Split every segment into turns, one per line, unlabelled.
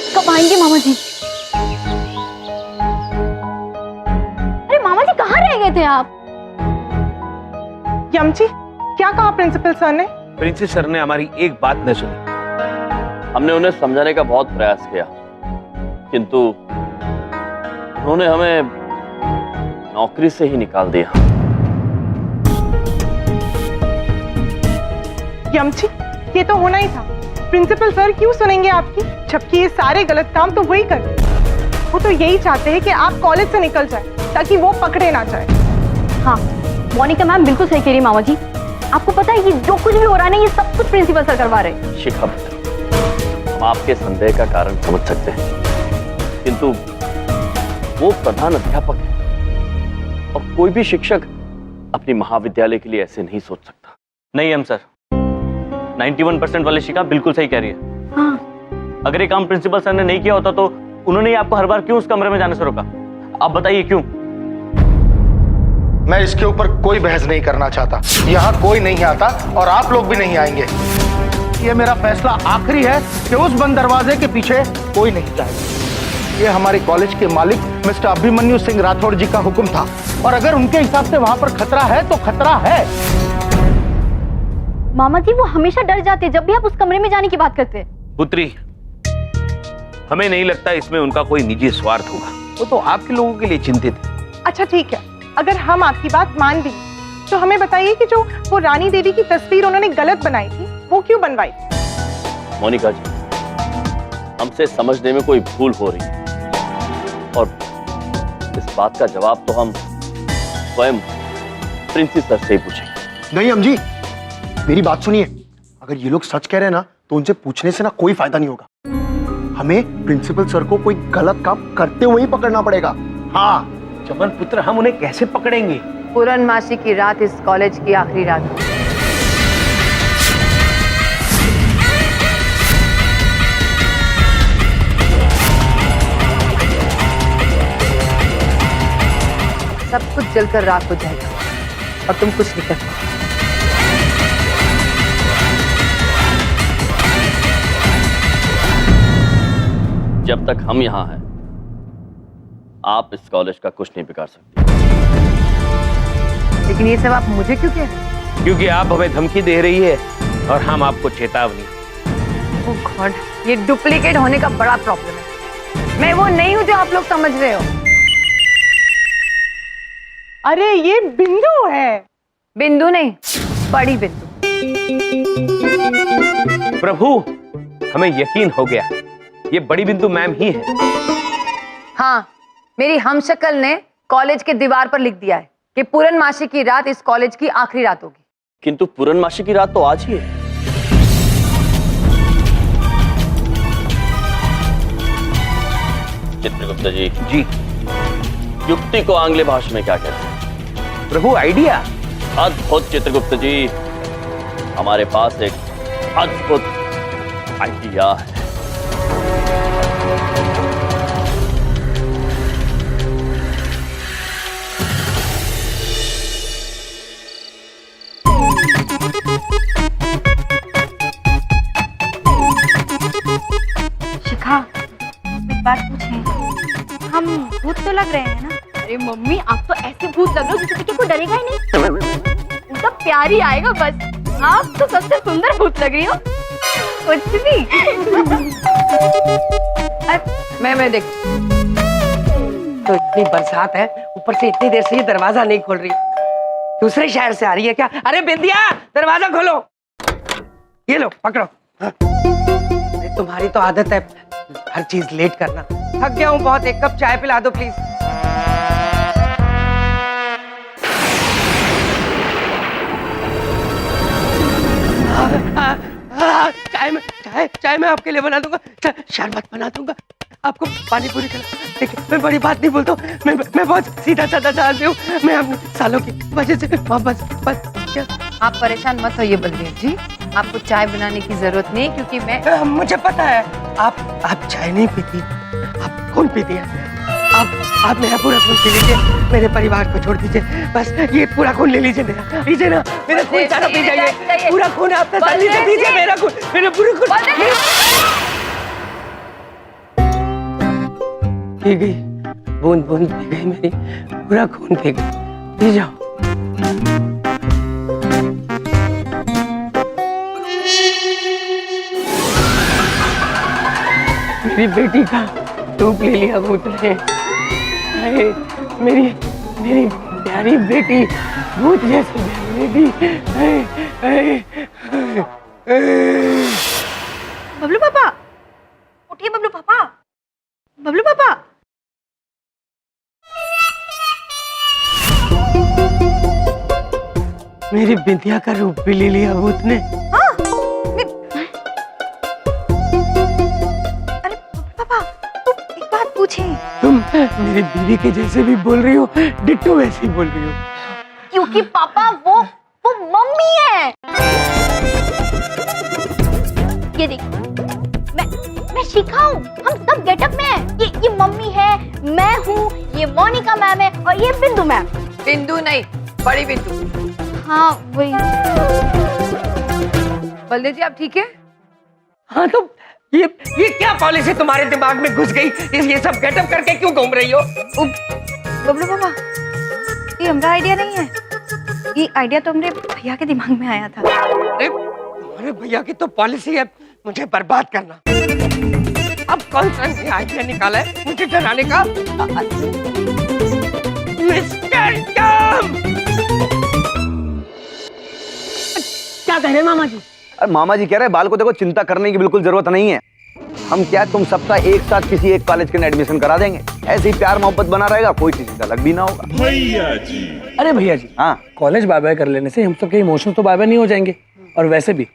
कब आएंगे मामा जी? अरे मामा जी कहाँ रह गए थे आप?
यमची, क्या कहा प्रिंसिपल सर ने?
प्रिंसिपल सर ने हमारी एक बात न सुनी।
हमने उन्हें समझाने का बहुत प्रयास किया, किंतु उन्होंने हमें नौकरी से ही निकाल दिया।
यमची, ये तो होना ही था। प्रिंसिपल सर क्यों सुनेंगे आपकी, जबकि ये सारे गलत काम तो वही कर। वो तो यही चाहते हैं कि आप कॉलेज से निकल जाए ताकि वो पकड़े ना जाए।
हाँ, मोनिका मैम बिल्कुल सही कह रही मामा जी। आपको पता है ये जो कुछ भी हो रहा है ना, ये सब कुछ प्रिंसिपल सर करवा रहे हैं।
शिखा बेटा, हम आपके संदेह का कारण समझ सकते हैं, किंतु वो प्रधान अध्यापक है और कोई भी शिक्षक अपनी महाविद्यालय के लिए ऐसे नहीं सोच सकता।
नहीं हम सर, 91% वाली शिखा बिल्कुल सही कह रही है।
हाँ।
अगर ये काम प्रिंसिपल सर ने नहीं किया होता तो उन्होंने आपको हर बार क्यों उस कमरे में जाने से रोका? आप बताइए क्यों?
मैं इसके ऊपर कोई बहस नहीं करना चाहता। यहाँ कोई नहीं आता और आप लोग भी नहीं आएंगे। ये मेरा फैसला आखिरी है कि उस बंद दरवाजे के पीछे कोई नहीं जाएगा। ये हमारे कॉलेज के मालिक मिस्टर अभिमन्यु सिंह राठौड़ जी का हुक्म था और अगर उनके हिसाब से वहां पर खतरा है तो खतरा है।
मामा जी वो हमेशा डर जाते हैं जब भी आप उस कमरे में जाने की बात करते हैं।
पुत्री, हमें नहीं लगता इसमें उनका कोई निजी स्वार्थ होगा। वो तो आपके लोगों के लिए चिंतित है।
अच्छा ठीक है, अगर हम आपकी बात मान भी तो हमें बताइए कि जो वो रानी देवी की तस्वीर उन्होंने गलत बनाई थी वो क्यों बनवाई?
मोनिका जी, हमसे समझने में कोई भूल हो रही है और इस बात का जवाब तो हम स्वयं प्रिंसिपल सर से ही पूछेंगे।
नहीं हम जी, मेरी बात सुनिए। अगर ये लोग सच कह रहे हैं ना तो उनसे पूछने से ना कोई फायदा नहीं होगा। हमें प्रिंसिपल सर को कोई गलत काम करते हुए ही पकड़ना पड़ेगा। हाँ
चमन पुत्र, हम उन्हें कैसे पकड़ेंगे?
पूर्णमासी की रात इस कॉलेज की आखिरी रात है। सब कुछ जलकर राख हो जाएगा और तुम कुछ नहीं कर पाओगे।
जब तक हम यहाँ हैं, आप इस कॉलेज का कुछ नहीं बिगाड़ सकते।
लेकिन ये सब आप मुझे क्यों कह रहे हैं?
क्योंकि आप हमें धमकी दे रही है और हम आपको चेतावनी।
ओह गॉड, ये डुप्लीकेट होने का बड़ा प्रॉब्लम है। मैं वो नहीं हूं जो आप लोग समझ रहे हो।
अरे ये बिंदु है।
बिंदु नहीं, बड़ी बिंदु।
प्रभु, हमें यकीन हो गया, ये बड़ी बिंदु मैम ही है।
हाँ, मेरी हमशक्ल ने कॉलेज के दीवार पर लिख दिया है कि पूर्णमासी की रात इस कॉलेज की आखिरी रात होगी।
किंतु पूर्णमासी की रात तो आज ही है। चित्रगुप्त जी, युक्ति को आंग्ल भाषा में क्या कहते हैं?
प्रभु, आइडिया।
अद्भुत चित्रगुप्त जी, हमारे पास एक अद्भुत आइडिया है।
शिखा, एक बात पूछें, हम भूत तो लग रहे हैं ना? अरे मम्मी, आप तो ऐसे भूत लग रहे हो जिससे किसी को डरेगा ही नहीं। उनका प्यार ही आएगा बस। आप तो सबसे सुंदर भूत लग रही हो। कुछ भी।
मैं देख।
तो इतनी बरसात है, ऊपर से इतनी देर से ये दरवाजा नहीं खोल रही। दूसरे शहर से आ रही है क्या? अरे बिंदिया, दरवाजा खोलो। ये लो, पकड़ो। अरे तुम्हारी तो आदत है हर चीज लेट करना। थक गया हूँ बहुत, एक कप चाय पिला दो प्लीज। चाय मैं आपके लिए बना दूंगा, शरबत बना दूंगा, आपको पानी पूरी खिला। देखिए, मैं बड़ी बात नहीं बोलता हूँ, मैं बहुत सीधा साधा आदमी हूँ। मैं अपने सालों की वजह से बस
आप परेशान मत होइए बलदेव जी, आपको चाय बनाने की जरूरत नहीं, क्योंकि मैं
मुझे पता है आप चाय नहीं पीती, आप खून पीती है। आप मेरा पूरा खून पी लीजिए, मेरे परिवार को छोड़ दीजिए, बस ये पूरा खून ले लीजिए मेरा, लीजिए ना, मेरा खून सारा पी जाइए, पूरा खून आपका साथ लीजिए, दीजिए मेरा खून, मेरा पूरा खून। पी गई, बूंद बूंद पी गई, मेरी पूरा खून पी गई। पी जाओ। मेरी बेटी का धूप ले लिया भूत ने। अरे मेरी मेरी प्यारी बेटी, भूत जैसी बेटी।
बबलू पापा, उठिए बबलू पापा, बबलू पापा।
मेरी बिंदिया का रूप भी ले लिया भूत ने।
हाँ, अरे पापा, तो एक बात पूछे।
तुम मेरी बीवी के जैसे भी बोल रही हो, डिट्टो वैसे ही बोल रही हो।
क्योंकि पापा वो मम्मी है। ये देख, मैं शिखा हूँ, हम सब गेटअप में हैं। ये मम्मी है, मैं हूँ, ये मोनिका मैम है और ये बिंदु मैम।
बिंदु नहीं, बड़ी बिंदु।
हाँ वही।
बलदेव जी आप ठीक है?
हाँ तो ये क्या पॉलिसी तुम्हारे दिमाग में घुस गई? ये सब गेटअप करके क्यों घूम रही हो?
बबलू पापा, ये हमारा आइडिया नहीं है, ये आइडिया तो हमरे भैया के दिमाग में आया था।
अरे तुम्हारे भैया की तो पॉलिसी है मुझे बर्बाद करना। अब कौन सा आइडिया निकाला है मुझे डराने का? Mister Tom! क्या कह रहे हैं मामा जी?
अरे मामा जी कह रहे हैं बाल को देखो, चिंता करने की बिल्कुल जरूरत नहीं है। हम क्या तुम सबका एक साथ किसी एक कॉलेज के एडमिशन करा देंगे, ऐसे ही प्यार मोहब्बत बना रहेगा, कोई किसी का अलग भी ना होगा।
भैया जी,
अरे भैया जी,
हाँ
कॉलेज बाय बाय कर लेने से हम सबके इमोशन तो बाय बाय नहीं हो जाएंगे, और वैसे भी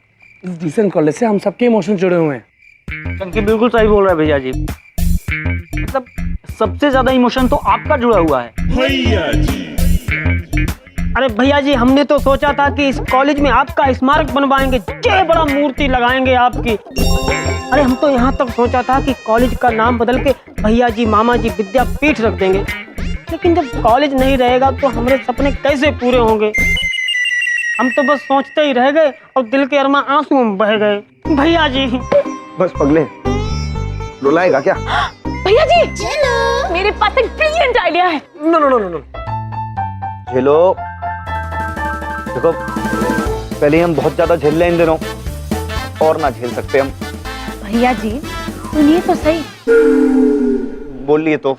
इस डिसेंट कॉलेज से हम सबके इमोशन जुड़े हुए हैं।
चंकी बिल्कुल सही बोल रहा है भैया जी। मतलब सबसे ज्यादा इमोशन तो आपका जुड़ा हुआ है।
भैया जी,
अरे भैया जी, हमने तो सोचा था कि इस कॉलेज में आपका स्मारक बनवाएंगे, जय बड़ा मूर्ति लगाएंगे आपकी। अरे हम तो यहाँ तक सोचा था कि कॉलेज का नाम बदल के भैया जी मामा जी विद्यापीठ रख देंगे, लेकिन जब कॉलेज नहीं रहेगा तो हमारे सपने कैसे पूरे होंगे? हम तो बस सोचते ही रह गए और दिल के अरमा आंसू में बह गए। भैया जी
बस पगले, रुलाएगा क्या?
भैया जी, मेरे पास एक ब्रिलियंट आइडिया है।
No no no no no,
झेलो, देखो पहले हम बहुत ज्यादा झेल रहे इन दिनों, और ना झेल सकते हम।
भैया जी सुनिए तो सही।
बोलिए तो।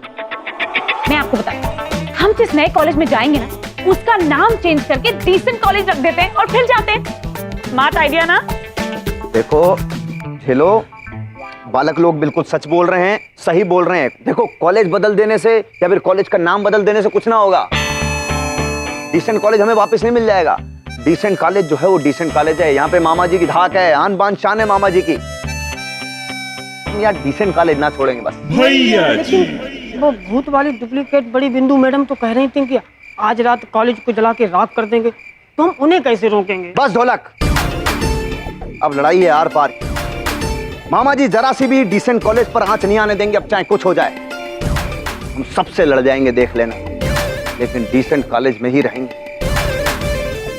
मैं आपको बताती हूँ, हम जिस नए कॉलेज में जाएंगे ना, उसका नाम चेंज करके डिसेंट कॉलेज रख देते हैं और फिर जाते हैं। स्मार्ट आइडिया ना?
देखो झेलो, बालक लोग बिल्कुल सच बोल रहे हैं, सही बोल रहे हैं। देखो कॉलेज बदल देने से या फिर कॉलेज का नाम बदल देने से कुछ ना होगा। डिसेंट कॉलेज हमें वापस नहीं मिल जाएगा। डिसेंट कॉलेज जो है वो डिसेंट कॉलेज है, यहाँ पे मामा जी की धाक है, आन बान शान है मामा जी की। हम यार डिसेंट कॉलेज ना छोड़ेंगे बस।
भैया जी,
वो भूत वाली डुप्लीकेट बड़ी बिंदु मैडम तो कह रही थी कि आज रात कॉलेज को जला के राख कर देंगे, तो हम उन्हें कैसे रोकेंगे?
बस ढोलक, अब लड़ाई है आर पार की। मामा जी जरा सी भी डिसेंट कॉलेज पर आंच नहीं आने देंगे, अब चाहे कुछ हो जाए। हम सबसे लड़ जाएंगे देख लेना, लेकिन डिसेंट कॉलेज में ही रहेंगे,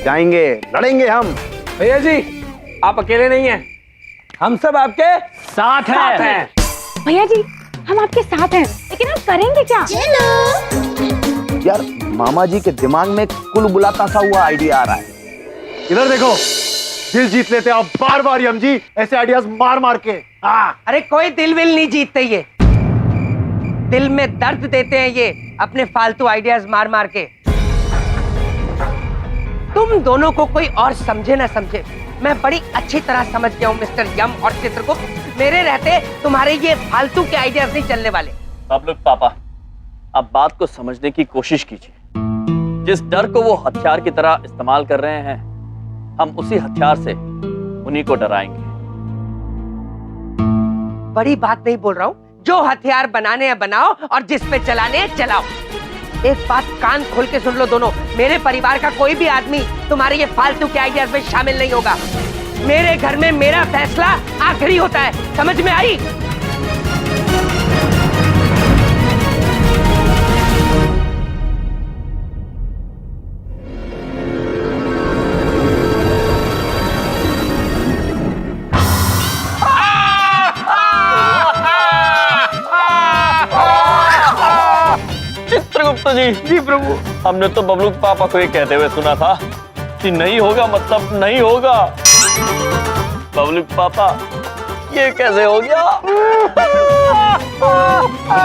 जाएंगे लड़ेंगे हम।
भैया जी आप अकेले नहीं हैं, हम सब आपके साथ हैं।
भैया जी हम आपके साथ हैं, लेकिन हम करेंगे क्या?
यार मामा जी के दिमाग में कुल बुलाता सा हुआ आइडिया आ रहा है।
इधर देखो, दिल जीत लेते आप बार बार यम जी, ऐसे आइडियाज मार मार के। हाँ,
अरे कोई दिल विल नहीं जीतते, ये दिल में दर्द देते हैं ये अपने फालतू आइडियाज मार मार के। तुम दोनों को कोई और समझे ना समझे, मैं बड़ी अच्छी तरह समझ गया हूँ मिस्टर यम और चित्रगुप्त। मेरे रहते तुम्हारे ये फालतू के आइडियाज नहीं चलने वाले।
आप लोग पापा, आप बात को समझने की कोशिश कीजिए। जिस डर को वो हथियार की तरह इस्तेमाल कर रहे हैं, हम उसी हथियार से उन्हीं को डराएंगे।
बड़ी बात नहीं बोल रहा हूँ, जो हथियार बनाने हैं बनाओ और जिस पे चलाने हैं चलाओ। एक बात कान खोल के सुन लो दोनों, मेरे परिवार का कोई भी आदमी तुम्हारे ये फालतू के आइडियाज में शामिल नहीं होगा। मेरे घर में मेरा फैसला आखिरी होता है, समझ में आई?
गुप्ता जी। जी प्रभु। हमने तो बबलू के पापा को ये कहते हुए सुना था कि नहीं होगा मतलब नहीं होगा। बबलू के पापा ये कैसे हो गया?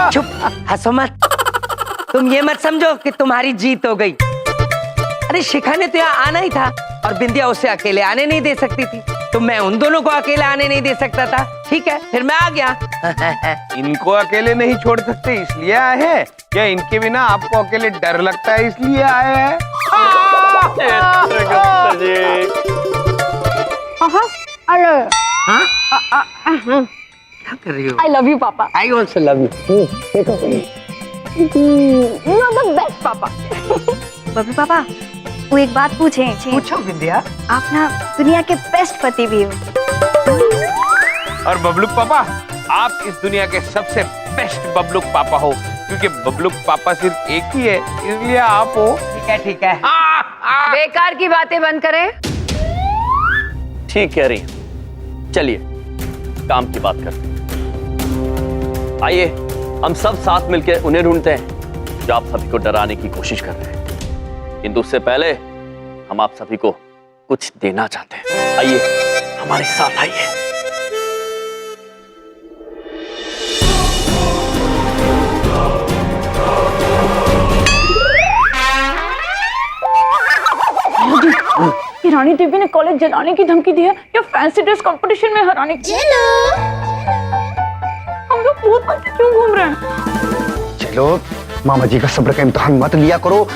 चुप, हंसो मत। तुम ये मत समझो कि तुम्हारी जीत हो गई। अरे शिखा ने तो यहाँ आना ही था और बिंदिया उसे अकेले आने नहीं दे सकती थी, तो मैं उन दोनों को अकेले आने नहीं दे सकता था। ठीक है, फिर मैं आ गया।
इनको अकेले नहीं छोड़ सकते इसलिए आए हैं, या इनके बिना आपको अकेले डर लगता है इसलिए आए हैं?
गुप्ता जी।
क्या कर रही हो?
आई love you papa.
I also love you.
You are the best papa. Bablu पापा, वो एक बात पूछें?
पूछो बिंदिया।
आप ना दुनिया के बेस्ट पति भी हो।
और बबलू पापा, आप इस दुनिया के सबसे बेस्ट बबलू पापा हो, क्योंकि बबलू पापा सिर्फ एक ही है, इसलिए आप हो।
ठीक है ठीक है।
बेकार की बातें बंद करें।
ठीक कह रही हैं। चलिए काम की बात करते हैं। आइए हम सब साथ मिलकर उन्हें ढूंढते हैं जो आप सभी को डराने की कोशिश कर रहे हैं, किंतु उससे पहले हम आप सभी को कुछ देना चाहते हैं। आइए हमारे साथ आइए।
ये रानी देवी ने कॉलेज जलाने की धमकी दी है या फैंसी ड्रेस कंपटीशन में हराने की? हम लोग भूत बन के क्यों घूम रहे हैं?
चलो मामा जी का सब्र का इम्तिहान मत लिया करो।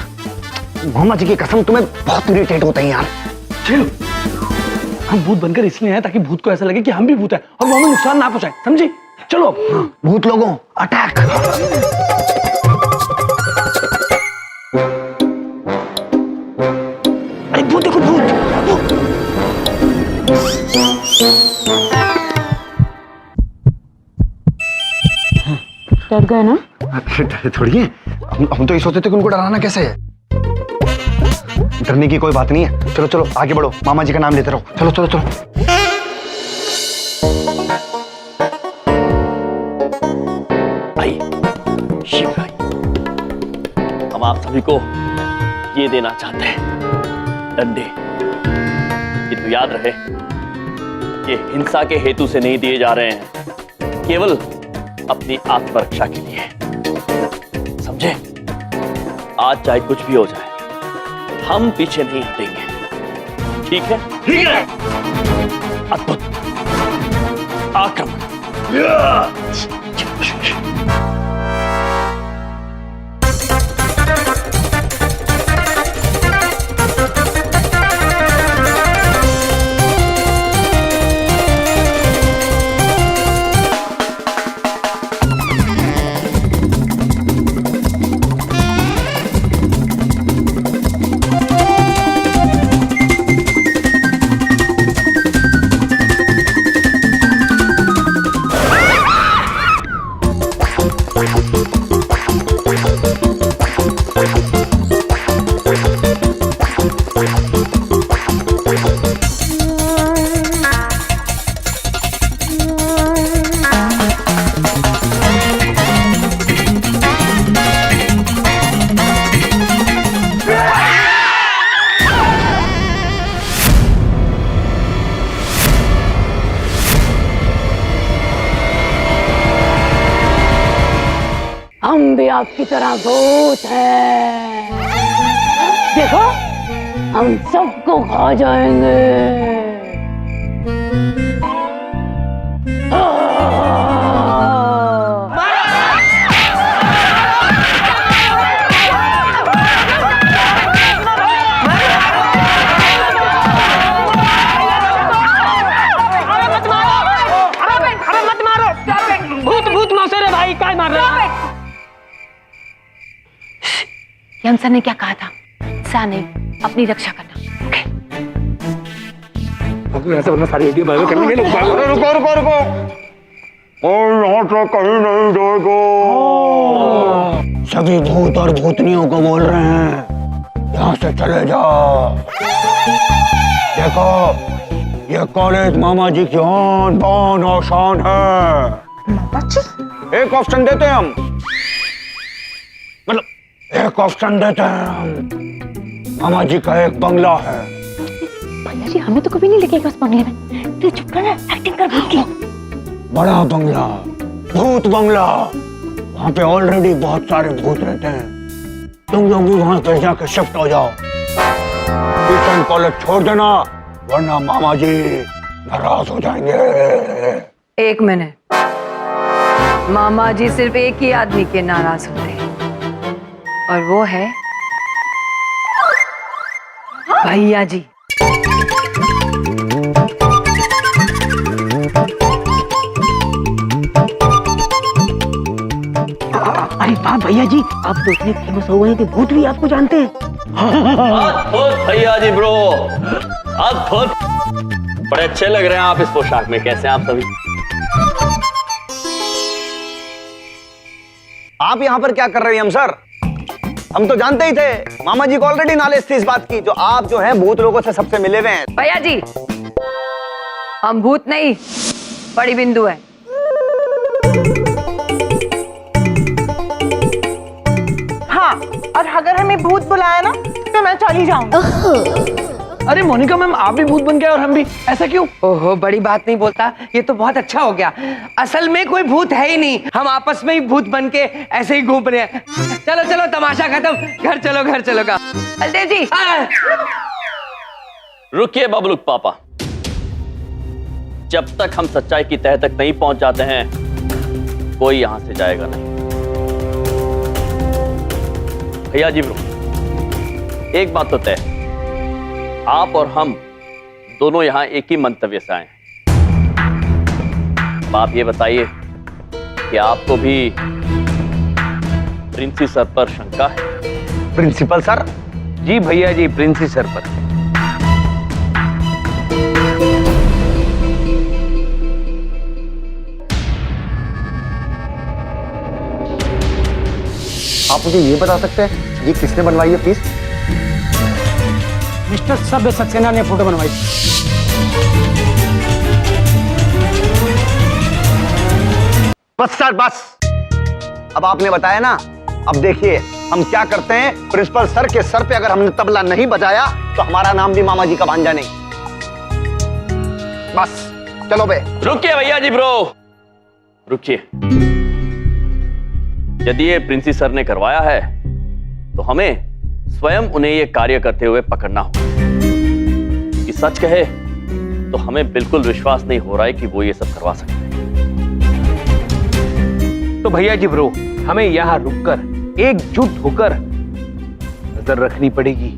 मामा जी की कसम, तुम्हें बहुत इरिटेट होते हैं यार।
चलो, हम भूत बनकर इसलिए हैं ताकि भूत को ऐसा लगे कि हम भी भूत हैं और वो हमें नुकसान ना पहुंचाए, समझी? चलो
भूत लोगों अटैक।
अरे भूत देखो, भूत।
डर गए ना?
डरे थोड़ी है, हम तो ये सोचते थे कि उनको डराना कैसे है। डरने की कोई बात नहीं है। चलो चलो आगे बढ़ो, मामा जी का नाम लेते रहो। चलो चलो चलो।
आइए शीघ्र आइए। हम आप सभी को ये देना चाहते हैं, डंडे। किंतु याद रहे ये हिंसा के हेतु से नहीं दिए जा रहे हैं, केवल अपनी आत्मरक्षा के लिए, समझे? आज चाहे कुछ भी हो जाए हम पीछे नहीं हटेंगे। ठीक है? ठीक है। अद्भुत आक्रमण।
हम भी आपकी तरह भूत हैं। देखो, हम सबको खा जाएंगे।
यम सर ने क्या कहा था? सा नहीं, अपनी रक्षा करना। ओके?
ऐसा बनना सारी वीडियो वायरल करने के लिए।
रुको रुको रुको, और यहाँ से कहीं नहीं जाएगा। सभी भूत और भूतनियों को बोल रहे हैं यहाँ से चले जाओ। देखो ये कॉलेज मामा जी की आन बान और शान है।
मामा जी?
एक ऑप्शन देते हैं हम, मतलब
एक ऑप्शन देते हैं हम। मामा जी का एक बंगला है।
भैया जी हमें तो कभी नहीं लगेगा उस बंगले में। तू चुप कर ना, एक्टिंग कर भूत की।
बड़ा बंगला, भूत बंगला। वहाँ पे ऑलरेडी बहुत सारे भूत रहते हैं। तुम लोग भी वहाँ पे जाकर शिफ्ट हो जाओ। ट्यूशन कॉलेज छोड़ देना, वरना मामा जी नाराज हो जाएंगे।
एक मिनट, मामा जी सिर्फ एक ही आदमी के नाराज होते हैं और वो है भैया जी।
अरे वाह भैया जी, आप तो इतने फेमस हो गए हैं कि भूत भी आपको जानते हैं।
अद्भुत भैया जी ब्रो, अद्भुत। बड़े अच्छे लग रहे हैं आप इस पोशाक में। कैसे हैं आप सभी?
आप यहाँ पर क्या कर रहे हैं हम सर? हम तो जानते ही थे, मामा जी को ऑलरेडी नॉलेज थी इस बात की, जो आप जो हैं भूत लोगों से सबसे मिले हुए हैं।
भैया जी, हम भूत नहीं, बड़ी बिंदु है।
हाँ, और अगर हमें भूत बुलाया ना तो मैं चली जाऊंगी।
अरे मोनिका मैम, आप भी भूत बन गए और हम भी, ऐसा क्यों?
ओहो, बड़ी बात नहीं बोलता, ये तो बहुत अच्छा हो गया। असल में कोई भूत है ही नहीं, हम आपस में ही भूत बन के ऐसे ही घूम रहे हैं। चलो चलो, तमाशा खत्म, घर चलो घर चलो का।
बलदेव जी,
रुकिए बबलू पापा, जब तक हम सच्चाई की तह तक नहीं पहुंच जाते हैं कोई यहां से जाएगा नहीं। भैया जी ब्रो, एक बात तो तय, आप और हम दोनों यहां एक ही मंतव्य से आए हैं। अब आप ये बताइए कि आपको भी प्रिंसी सर पर शंका है?
Principal sir?
जी भैया जी, प्रिंसी सर पर।
आप मुझे ये बता सकते हैं ये किसने बनवाई है प्लीज?
मिस्टर सभ्य सक्सेना ने फोटो बनवाई।
बस सर बस, अब आपने बताया ना। अब देखिए हम क्या करते हैं, प्रिंसिपल सर के सर पे अगर हमने तबला नहीं बजाया तो हमारा नाम भी मामा जी का भांजा नहीं। बस चलो बे।
रुकिए भैया जी ब्रो, रुकिए। यदि ये प्रिंसी सर ने करवाया है तो हमें स्वयं उन्हें ये कार्य करते हुए पकड़ना होगा। कि सच कहे तो हमें बिल्कुल विश्वास नहीं हो रहा है कि वो ये सब करवा सकते हैं।
तो भैया जी ब्रो, हमें यहाँ रुककर एकजुट होकर नजर रखनी पड़ेगी।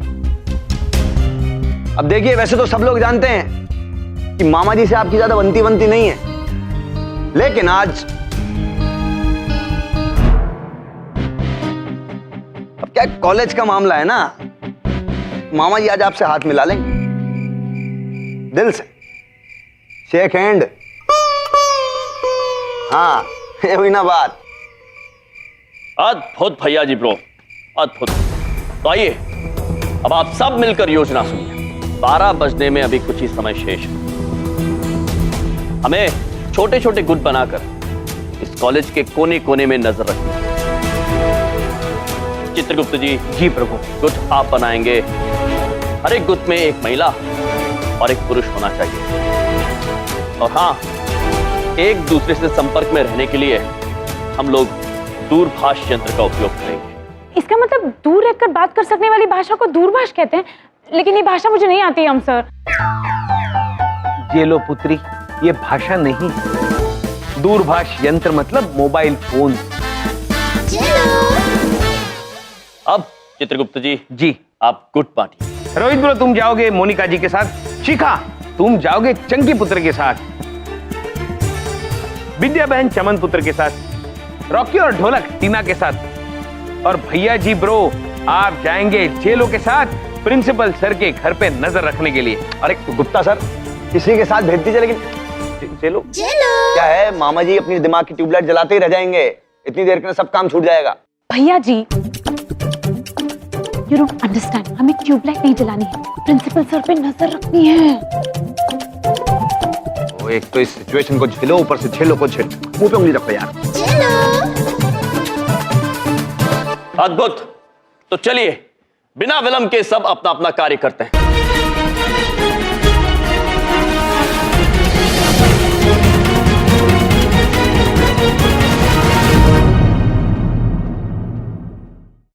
अब देखिए, वैसे तो सब लोग जानते हैं कि मामा जी से आपकी ज्यादा बनती नहीं है, लेकिन आज अब क्या कॉलेज का मामला है ना, मामा जी आज आपसे हाथ मिला लेंगे दिल से, शेक हैंड। हाँ, ये हुई ना बात।
अद्भुत भैया जी ब्रो, अद्भुत। तो आइए अब आप सब मिलकर योजना सुनिए। 12 बजने में अभी कुछ ही समय शेष है। हमें छोटे छोटे गुट बनाकर इस कॉलेज के कोने कोने में नजर रखनी है। चित्रगुप्त जी।
जी प्रभु।
गुट आप बनाएंगे, हर एक गुट में एक महिला और एक पुरुष होना चाहिए। और हाँ, एक दूसरे से संपर्क में रहने के लिए हम लोग दूरभाष यंत्र का उपयोग करेंगे।
इसका मतलब दूर रहकर बात कर सकने वाली भाषा को दूरभाष कहते हैं, लेकिन ये भाषा मुझे नहीं आती हम सर।
ये लो पुत्री, ये भाषा नहीं, दूरभाष यंत्र मतलब मोबाइल फोन।
अब चित्रगुप्त जी,
जी
आप गुट बांटिए।
रोहित ब्रो, तुम जाओगे मोनिका जी के साथ। शिखा, तुम जाओगे चंकी पुत्र के साथ। विद्या बहन चमन पुत्र के साथ। रॉकी और ढोलक टीना के साथ। और भैया जी ब्रो, आप जाएंगे जेलो के साथ प्रिंसिपल सर के घर पे नजर रखने के लिए।
अरे गुप्ता सर, किसी के साथ भेज दीजिए, लेकिन जेलो क्या है, मामा जी अपनी दिमाग की ट्यूबलाइट जलाते ही रह जाएंगे। इतनी देर के सब काम छूट जाएगा।
भैया जी, यू डोंट अंडरस्टैंड, हमें ट्यूबलाइट नहीं जलानी है, प्रिंसिपल सर पे नजर रखनी है।
वो एक तो इस सिचुएशन को झेलो, ऊपर से झेलो को झेलो। मुंह पे उंगली रखो यार।
अद्भुत, तो चलिए बिना विलंब के सब अपना अपना कार्य करते हैं।